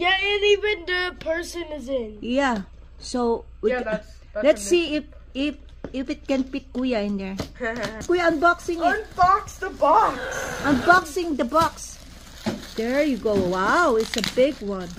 Yeah, and even the person is in. Yeah. So That's let's see if it can fit Kuya in there. Kuya, unboxing it. Unbox the box. Unboxing the box. There you go. Wow, it's a big one.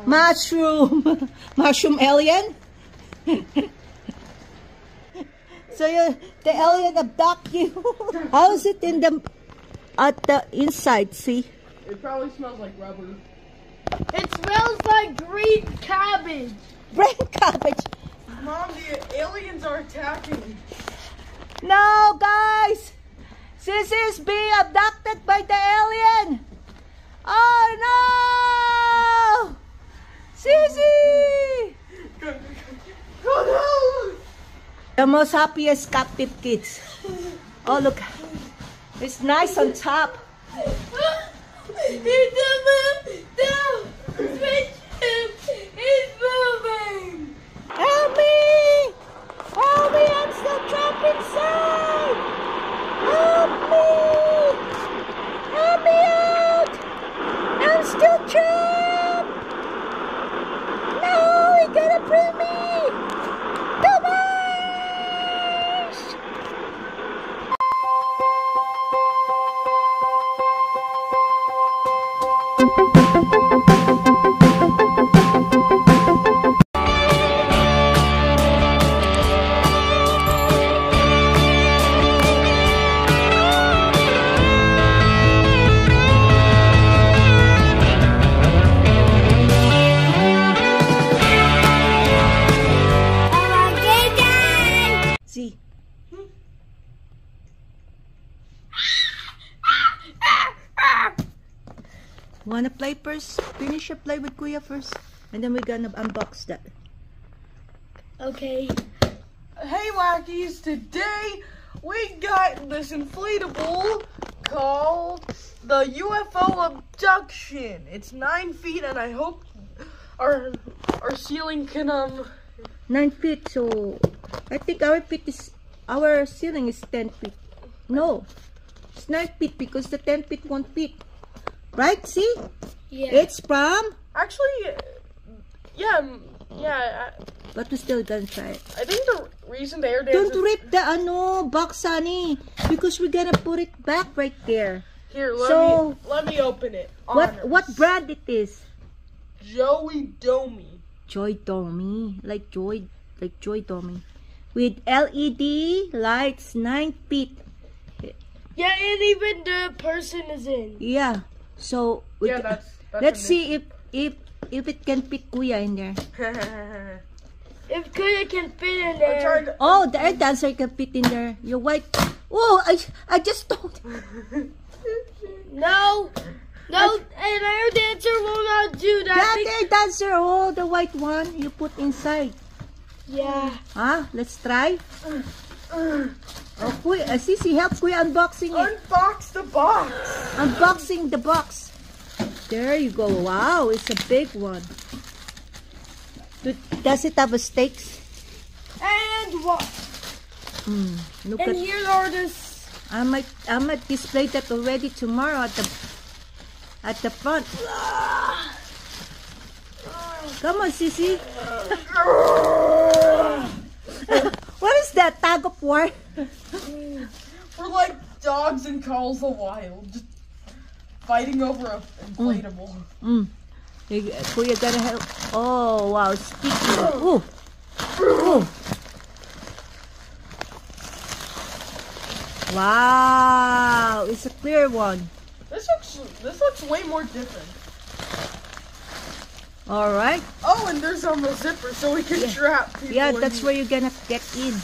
Mushroom. Mushroom alien. So the alien abduct you. How is it in at the inside? See? It probably smells like rubber. It smells like green cabbage. Green cabbage. Mom, the aliens are attacking. No, guys. Sissy is being abducted by the alien. Oh no! Sissy! Go down! The most happiest captive kids. Oh look, it's nice on top. It's moving! Help me! Help me! I'm still trapped inside! Help me! Help me out! I'm still trapped! No! You're gonna bring me! Come on! See? Wanna play first? Finish your play with Kuya first, and then we're gonna unbox that. Okay. Hey wackies, today we got this inflatable called the UFO abduction. It's 9 feet and I hope our ceiling can 9 feet, so I think our ceiling is 10 feet. No, it's 9 feet because the 10 feet won't fit. Right? See? Yeah. It's from. Actually, yeah. But we still gonna try it. I think the reason the air dance Don't rip the box, honey, because we're gonna put it back right there. Here, let me open it. What brand it is? Joey Domi. Joy Domi, like Joy Domi, with LED lights, 9 feet. Yeah, and even the person is in. Yeah. So let's see if it can fit Kuya in there. If Kuya can fit in there. Oh, the air dancer can fit in there. You're white. Oh, I just told. No, an air dancer will not do that. That air dancer, oh, the white one you put inside. Yeah. Huh? Let's try. Oh, Kuya, Sissy, help Kuya unboxing it. Unbox the box. Unboxing the box. There you go. Wow, it's a big one. Does it have a stakes? And what? Look and at. here are the. I might display that already tomorrow at the front. Come on, Sissy. What is that? Tug of war? We're like dogs in Calls the Wild, just fighting over an inflatable. Kuya gotta help. Oh wow, it's sticky. Ooh. Ooh. Wow, it's a clear one. This looks way more different. All right. Oh, and there's a zipper so we can trap people. Yeah, that's where you're gonna get in.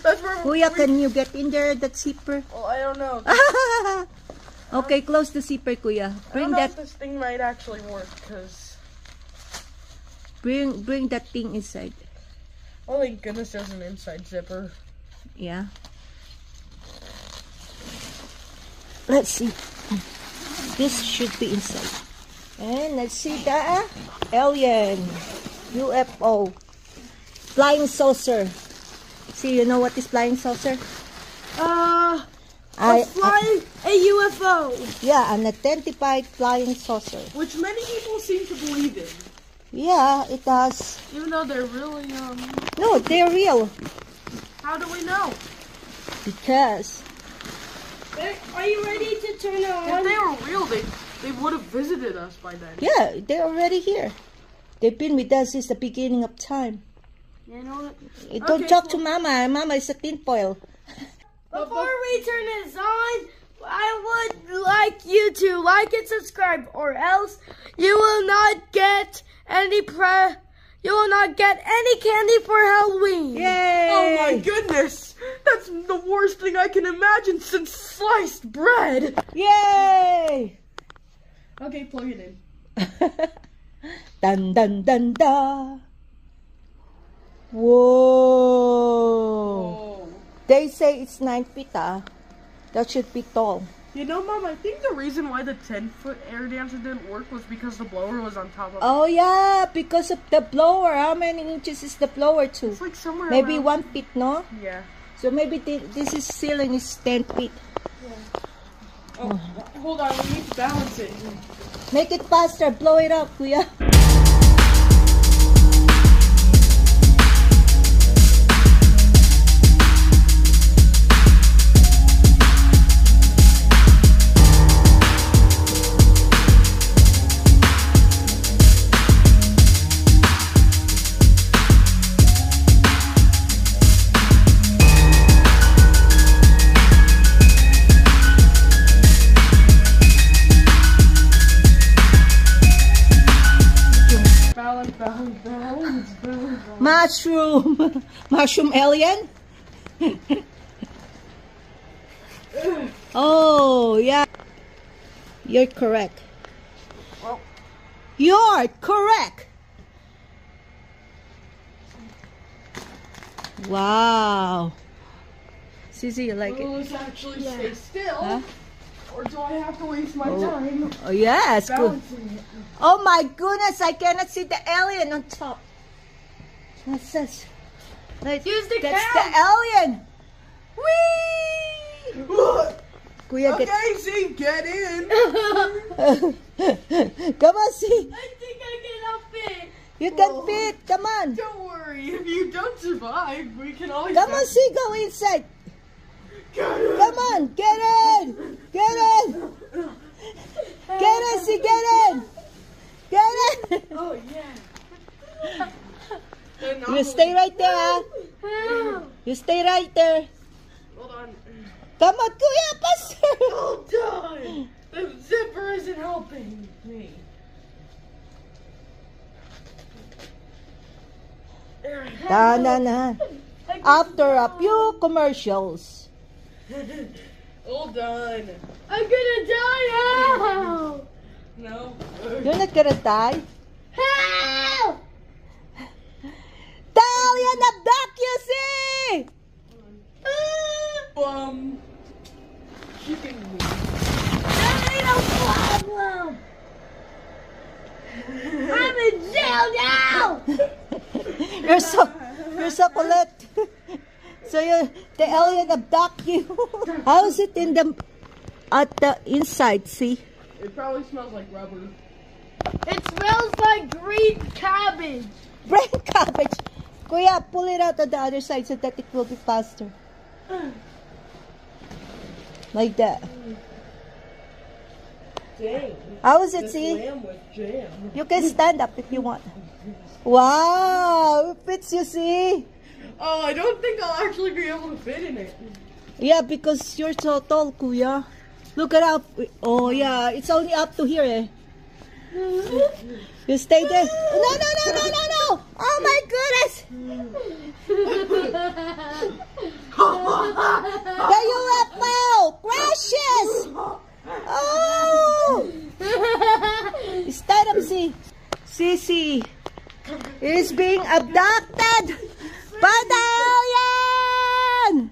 That's where. Kuya, can you get in there? That zipper. Well, I don't know. Okay, close the zipper, Kuya. Bring that. If this thing might actually work, cause. Bring that thing inside. Oh thank goodness, there's an inside zipper. Yeah. Let's see. This should be inside. And let's see the alien UFO flying saucer. See, you know what is flying saucer? flying a UFO. Yeah, an identified flying saucer. Which many people seem to believe in. Yeah, it does. Even though they're really, No, they're real. how do we know? Because Are you ready to turn it If on? they were real, they would have visited us by then. yeah, they're already here. They've been with us since the beginning of time. You know what? Don't Okay, talk to Mama. Mama is a tinfoil. Before we turn this on, I would like you to like and subscribe, or else you will not get any candy for Halloween. Yay! Oh my goodness! That's the worst thing I can imagine since sliced bread! Yay! Okay, plug it in. Dun dun dun da. Whoa! Oh. They say it's 9 feet. That should be tall. You know, Mom, I think the reason why the 10-foot air dancer didn't work was because the blower was on top of it. Oh yeah, because of the blower. How many inches is the blower to? It's like somewhere Maybe around... 1 feet, no? Yeah. So maybe this is ceiling is 10 feet. Oh, hold on, we need to balance it. Make it faster. Blow it up, kuya. Balance. Mushroom. Mushroom alien? Oh, yeah. You're correct. Well, You're correct. Wow. Sissy, you like will it? this actually stay still? Huh? Or do I have to waste my time Oh, yes. Good. balancing it? Oh my goodness, I cannot see the alien on top. What's this? Like, Use the that's cam. the alien. Whee! Kuya, Okay, see, get in. Come on, see. I think I can fit. You can fit. Come on. Don't worry, if you don't survive, we can always... Come on, see. Go inside. Get in. Come on. Get in. Get in. Get in, see. Get in. Get in. Oh, yeah. Then You stay right there, huh? You stay right there. Hold on. Come on, Kuya. Faster. Hold on. The zipper isn't helping me. Na, na, na. After a few commercials. Hold on. I'm gonna die now. No. You're not gonna die. Help! The alien abduct you, see! Chicken meat. That ain't no problem. I'm in jail now. You're so polite. So the alien abduct you. How is it at the inside, see? It probably smells like rubber. It smells like green cabbage. Brain cabbage. Kuya, pull it out on the other side so that it will be faster. Like that. Dang. How is it, This see? lamb with jam. You can stand up if you want. Wow, it fits, you see? Oh, I don't think I'll actually be able to fit in it. Yeah, because you're so tall, Kuya. Look it up. Oh, yeah, it's only up to here, eh? You stay there. No, no, no, no, no, no! Oh my goodness! The UFO! Precious! Oh! Stand up, see. Sissy is being abducted by the alien!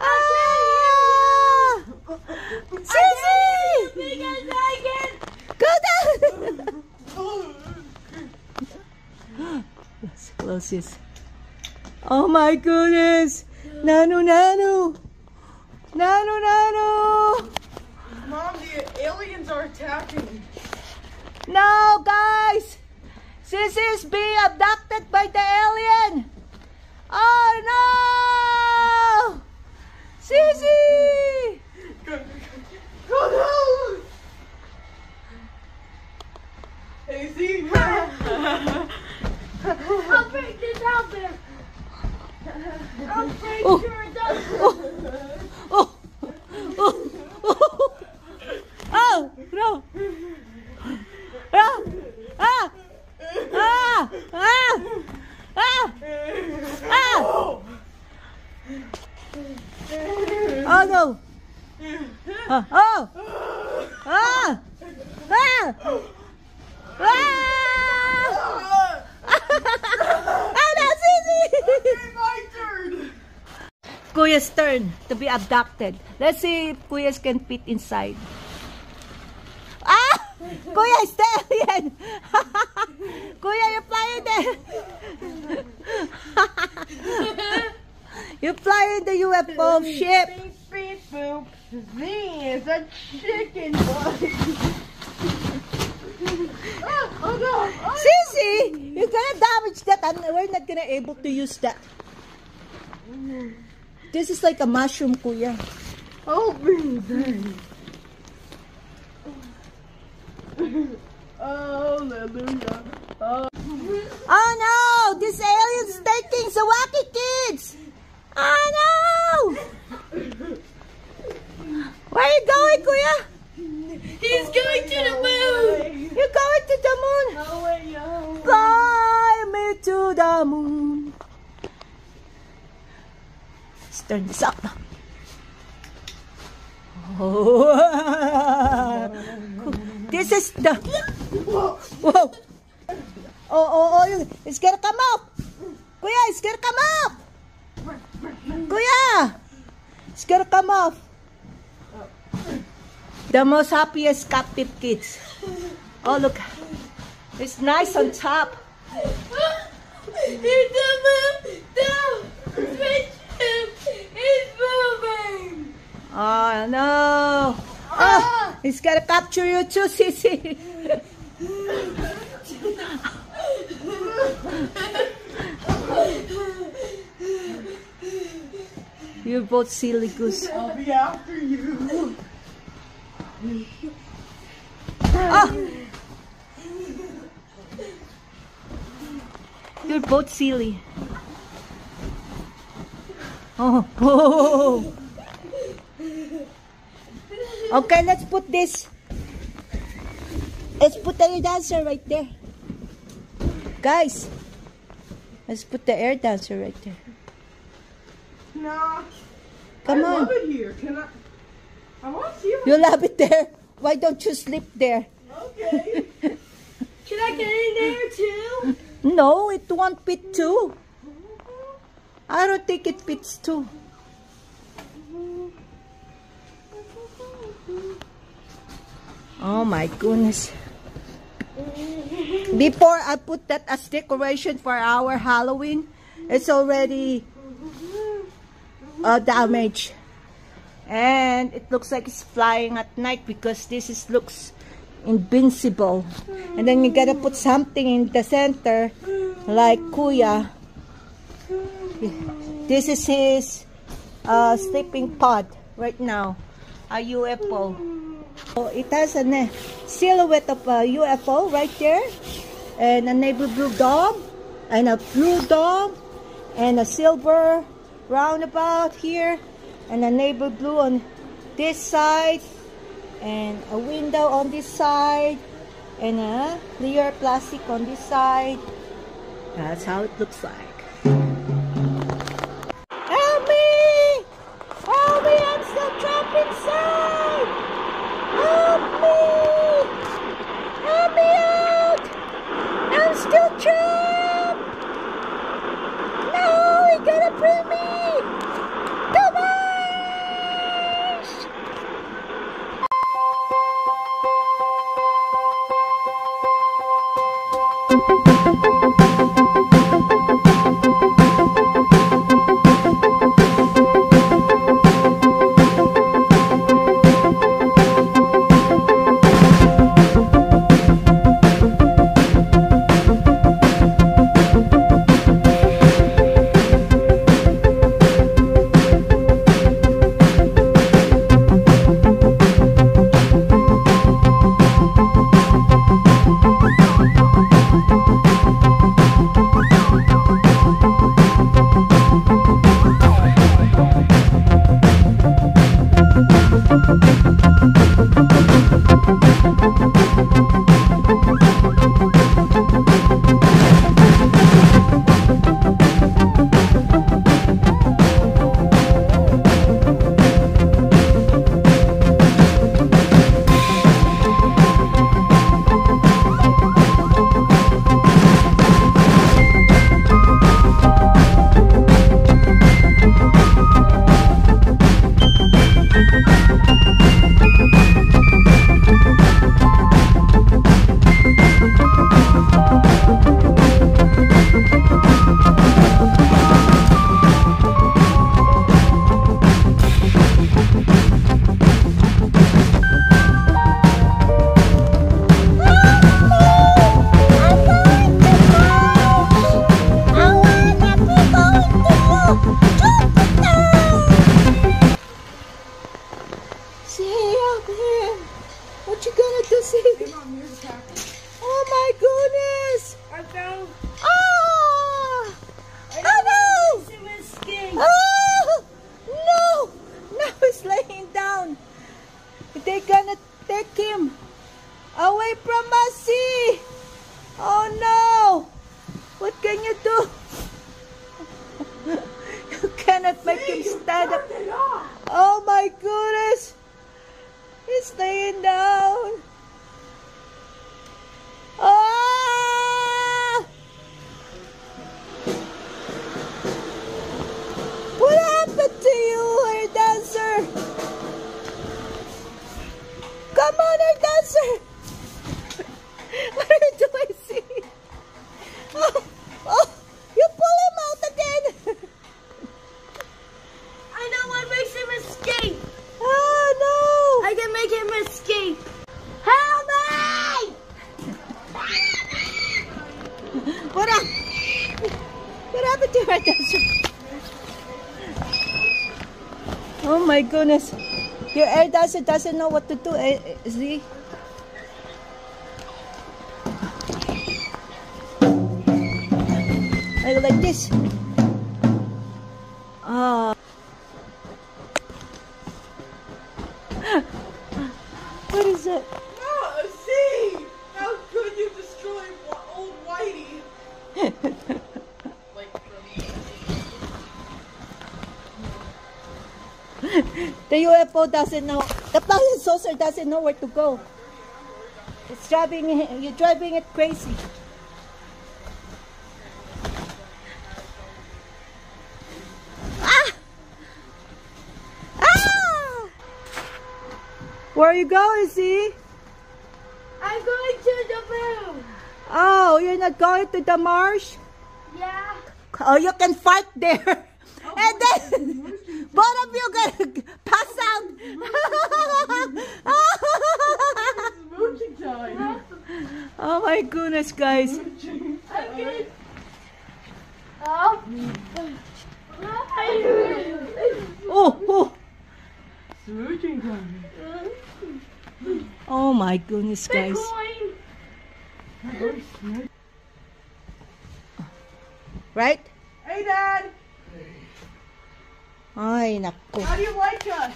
Ah! Sissy! Go down! Let's close this. Oh my goodness! Nanu, Nanu! Nano, Nano! Mom, the aliens are attacking. No, guys! Sissy is being abducted by the alien! Oh no! Sissy! Oh no! Hey, see? I'll break this out there. I'm pretty Oh. sure it does. Oh! Oh! Oh! Oh! No! Ah! Ah! Ah! Ah! Ah! Ah! Oh no! Oh! Oh! Ah! Ah! Ah! Ah, that's easy! My turn! Kuya's turn to be abducted. Let's see if Kuya's can fit inside. Ah! Kuya is the alien! Kuya, you're flying there! You're flying the UFO ship! Beep, beep, boop. Me is a chicken boy. Oh no! Sissy! You're gonna damage that and we're not gonna able to use that. This is like a mushroom, Kuya. Oh, me, hallelujah. Oh no! This alien's taking the wacky kids! Oh no! Where are you going, Kuya? He's going to the moon. You're going to the moon! Oh, wait, yo. Fly me to the moon! Let's turn this up now. Oh. This is the... Whoa! Oh, it's gonna come up! Kuya, it's gonna come up! Kuya! It's gonna come off! The most happiest captive kids. Oh, look. It's nice on top. It's the moon. The spaceship is moving. Oh, no. Oh, it's gonna capture you too, Sissy. You're both silly goose. I'll be after you. Ah! You're both silly. Oh. Okay, let's put this. Let's put the air dancer right there. Guys, let's put the air dancer right there. Nah. Come I on. love it here. Can I want to see it. You love it there. Why don't you sleep there? Okay. Can I get in there too? No, it won't fit too. I don't think it fits too. Oh my goodness. Before I put that as decoration for our Halloween, it's already damaged. And it looks like it's flying at night because this looks invincible. And then you gotta put something in the center like Kuya. This is his sleeping pod right now, a UFO. So it has a silhouette of a UFO right there, and a navy blue dome, and a blue dome, and a silver roundabout here, and a navy blue on this side, and a window on this side, and a clear plastic on this side. That's how it looks like. Help me! Help me! I'm still trapped inside! Help me! Help me out! I'm still trapped! No! You gotta free me! Goodbye! camera doesn't. Oh my goodness. Your air doesn't know what to do. See? Like this. What is it? Oh, see! How could you destroy old Whitey? Like, the UFO doesn't know. The flying saucer doesn't know where to go. It's driving. You're driving it crazy. Where are you going, see? I'm going to the moon. Oh, you're not going to the marsh? Yeah. Oh, you can fight there. And then both of you gonna pass out. mooching time. Oh my goodness, guys. Okay. Oh. Smooching time. Oh my goodness, guys. Right? Hey, Dad. Ay, naku. How do you like us?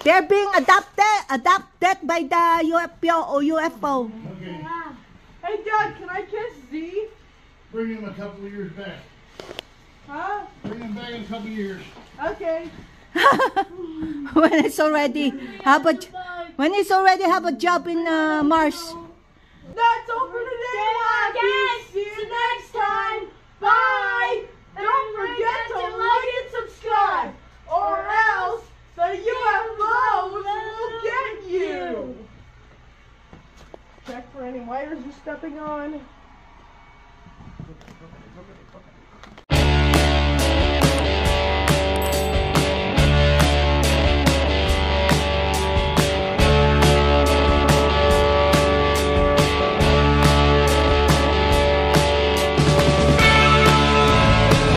They're being adopted by the UFO. Okay, Hey, Dad, can I kiss Z? bring him a couple of years back. Huh? Bring him back in a couple of years. Okay. When it's already have a job in Mars. That's all for today, Wacky. See you next time. Bye. Don't forget to like and subscribe, or else the UFOs will get you. Check for any wires you're stepping on.